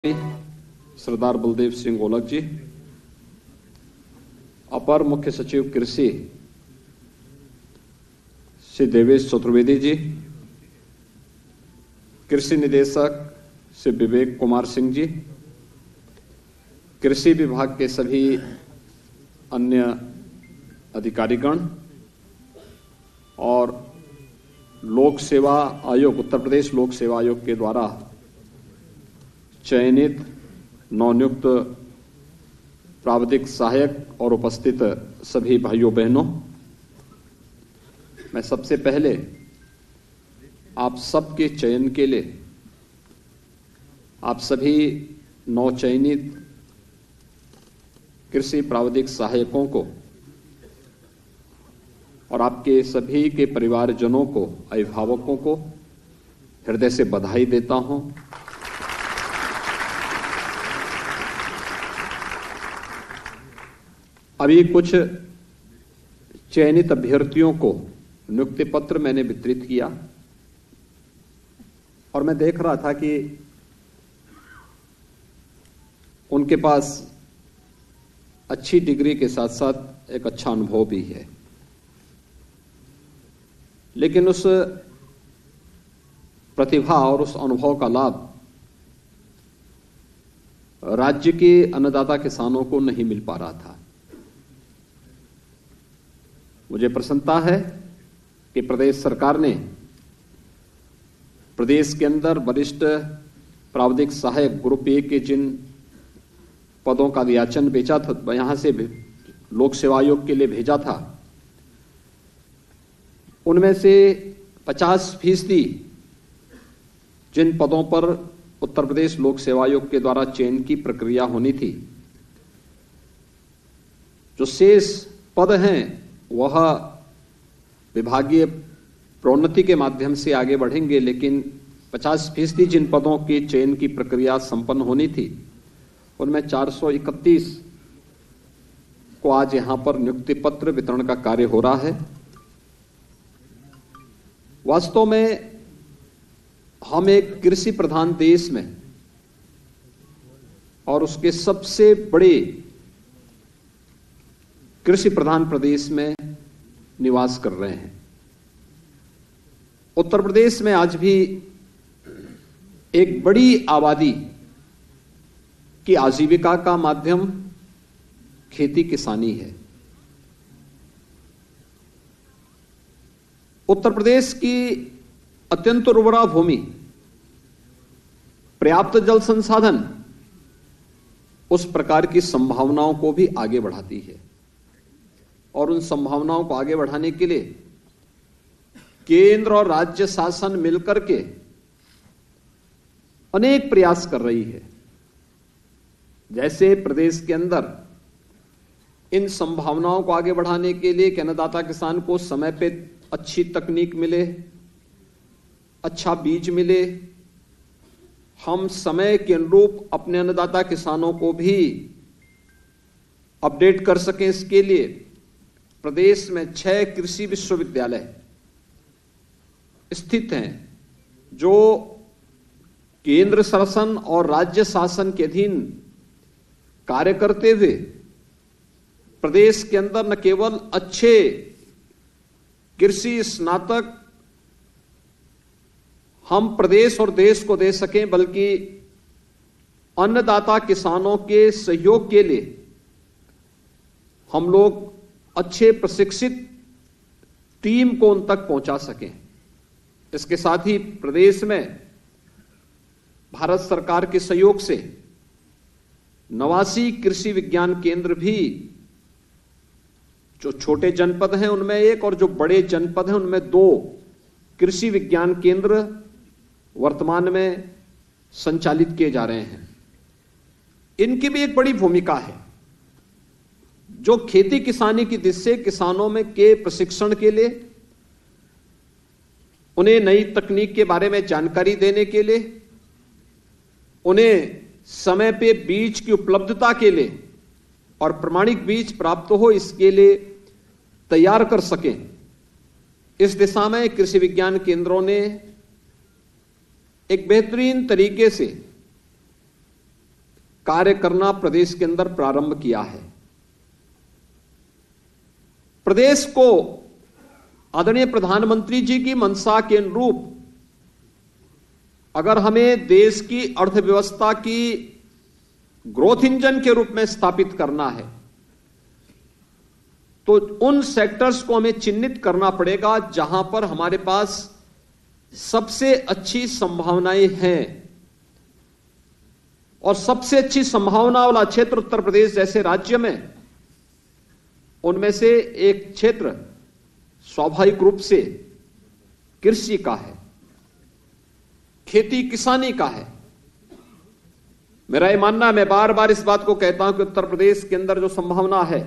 सरदार बलदेव सिंह गोलक जी, अपर मुख्य सचिव कृषि श्री देवेश चतुर्वेदी जी, कृषि निदेशक श्री विवेक कुमार सिंह जी, कृषि विभाग के सभी अन्य अधिकारीगण और लोक सेवा आयोग, उत्तर प्रदेश लोक सेवा आयोग के द्वारा चयनित नवनियुक्त प्राविधिक सहायक और उपस्थित सभी भाइयों बहनों, मैं सबसे पहले आप सबके चयन के लिए आप सभी नवचयनित कृषि प्राविधिक सहायकों को और आपके सभी के परिवारजनों को, अभिभावकों को हृदय से बधाई देता हूं। अभी कुछ चयनित अभ्यर्थियों को नियुक्ति पत्र मैंने वितरित किया और मैं देख रहा था कि उनके पास अच्छी डिग्री के साथ साथ एक अच्छा अनुभव भी है, लेकिन उस प्रतिभा और उस अनुभव का लाभ राज्य के अन्नदाता किसानों को नहीं मिल पा रहा था। मुझे प्रसन्नता है कि प्रदेश सरकार ने प्रदेश के अंदर वरिष्ठ प्राविधिक सहायक ग्रुप ए के जिन पदों का याचन भेजा था, यहां से लोक सेवा आयोग के लिए भेजा था, उनमें से 50% जिन पदों पर उत्तर प्रदेश लोक सेवा आयोग के द्वारा चयन की प्रक्रिया होनी थी, जो शेष पद हैं वह विभागीय प्रोन्नति के माध्यम से आगे बढ़ेंगे, लेकिन 50% जिन पदों के चयन की प्रक्रिया संपन्न होनी थी, उनमें 431 को आज यहां पर नियुक्ति पत्र वितरण का कार्य हो रहा है। वास्तव में हम एक कृषि प्रधान देश में और उसके सबसे बड़े कृषि प्रधान प्रदेश में निवास कर रहे हैं। उत्तर प्रदेश में आज भी एक बड़ी आबादी की आजीविका का माध्यम खेती किसानी है। उत्तर प्रदेश की अत्यंत उर्वरा भूमि, पर्याप्त जल संसाधन उस प्रकार की संभावनाओं को भी आगे बढ़ाती है और उन संभावनाओं को आगे बढ़ाने के लिए केंद्र और राज्य शासन मिलकर के अनेक प्रयास कर रही है। जैसे प्रदेश के अंदर इन संभावनाओं को आगे बढ़ाने के लिए अन्नदाता किसान को समय पे अच्छी तकनीक मिले, अच्छा बीज मिले, हम समय के अनुरूप अपने अन्नदाता किसानों को भी अपडेट कर सकें, इसके लिए प्रदेश में 6 कृषि विश्वविद्यालय स्थित हैं, जो केंद्र शासन और राज्य शासन के अधीन कार्य करते हुए प्रदेश के अंदर न केवल अच्छे कृषि स्नातक हम प्रदेश और देश को दे सकें, बल्कि अन्नदाता किसानों के सहयोग के लिए हम लोग अच्छे प्रशिक्षित टीम को उन तक पहुंचा सकें। इसके साथ ही प्रदेश में भारत सरकार के सहयोग से 89 कृषि विज्ञान केंद्र भी, जो छोटे जनपद हैं उनमें एक और जो बड़े जनपद हैं उनमें 2 कृषि विज्ञान केंद्र वर्तमान में संचालित किए जा रहे हैं। इनकी भी एक बड़ी भूमिका है, जो खेती किसानी की दिशा से किसानों में के प्रशिक्षण के लिए, उन्हें नई तकनीक के बारे में जानकारी देने के लिए, उन्हें समय पे बीज की उपलब्धता के लिए और प्रमाणिक बीज प्राप्त हो, इसके लिए तैयार कर सकें। इस दिशा में कृषि विज्ञान केंद्रों ने एक बेहतरीन तरीके से कार्य करना प्रदेश के अंदर प्रारंभ किया है। प्रदेश को आदरणीय प्रधानमंत्री जी की मंशा के अनुरूप अगर हमें देश की अर्थव्यवस्था की ग्रोथ इंजन के रूप में स्थापित करना है तो उन सेक्टर्स को हमें चिन्हित करना पड़ेगा जहां पर हमारे पास सबसे अच्छी संभावनाएं हैं। और सबसे अच्छी संभावना वाला क्षेत्र उत्तर प्रदेश जैसे राज्य में, उनमें से एक क्षेत्र स्वाभाविक रूप से कृषि का है, खेती किसानी का है। मेरा यह मानना है, मैं बार बार इस बात को कहता हूं कि उत्तर प्रदेश के अंदर जो संभावना है,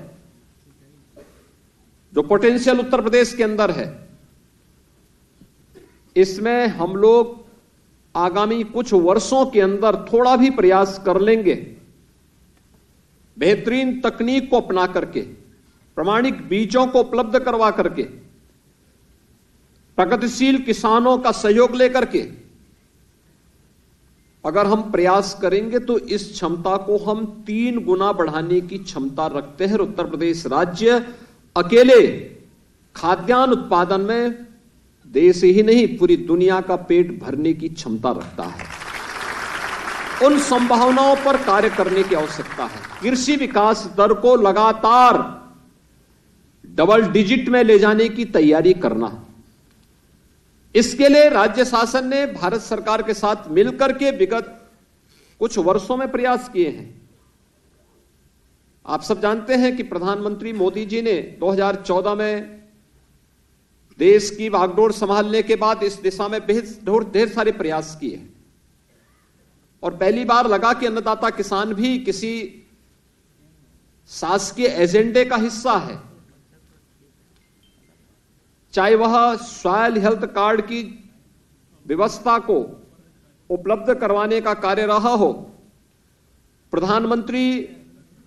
जो पोटेंशियल उत्तर प्रदेश के अंदर है, इसमें हम लोग आगामी कुछ वर्षों के अंदर थोड़ा भी प्रयास कर लेंगे, बेहतरीन तकनीक को अपना करके, प्रमाणिक बीजों को उपलब्ध करवा करके, प्रगतिशील किसानों का सहयोग लेकर के अगर हम प्रयास करेंगे तो इस क्षमता को हम 3 गुना बढ़ाने की क्षमता रखते हैं। उत्तर प्रदेश राज्य अकेले खाद्यान्न उत्पादन में देश ही नहीं पूरी दुनिया का पेट भरने की क्षमता रखता है। उन संभावनाओं पर कार्य करने की आवश्यकता है। कृषि विकास दर को लगातार डबल डिजिट में ले जाने की तैयारी करना, इसके लिए राज्य शासन ने भारत सरकार के साथ मिलकर के विगत कुछ वर्षों में प्रयास किए हैं। आप सब जानते हैं कि प्रधानमंत्री मोदी जी ने 2014 में देश की बागडोर संभालने के बाद इस दिशा में ढेर सारे प्रयास किए और पहली बार लगा कि अन्नदाता किसान भी किसी शासकीय एजेंडे का हिस्सा है, चाहे वह सॉइल हेल्थ कार्ड की व्यवस्था को उपलब्ध करवाने का कार्य रहा हो, प्रधानमंत्री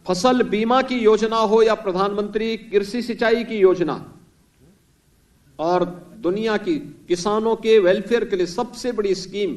फसल बीमा की योजना हो या प्रधानमंत्री कृषि सिंचाई की योजना, और दुनिया की किसानों के वेलफेयर के लिए सबसे बड़ी स्कीम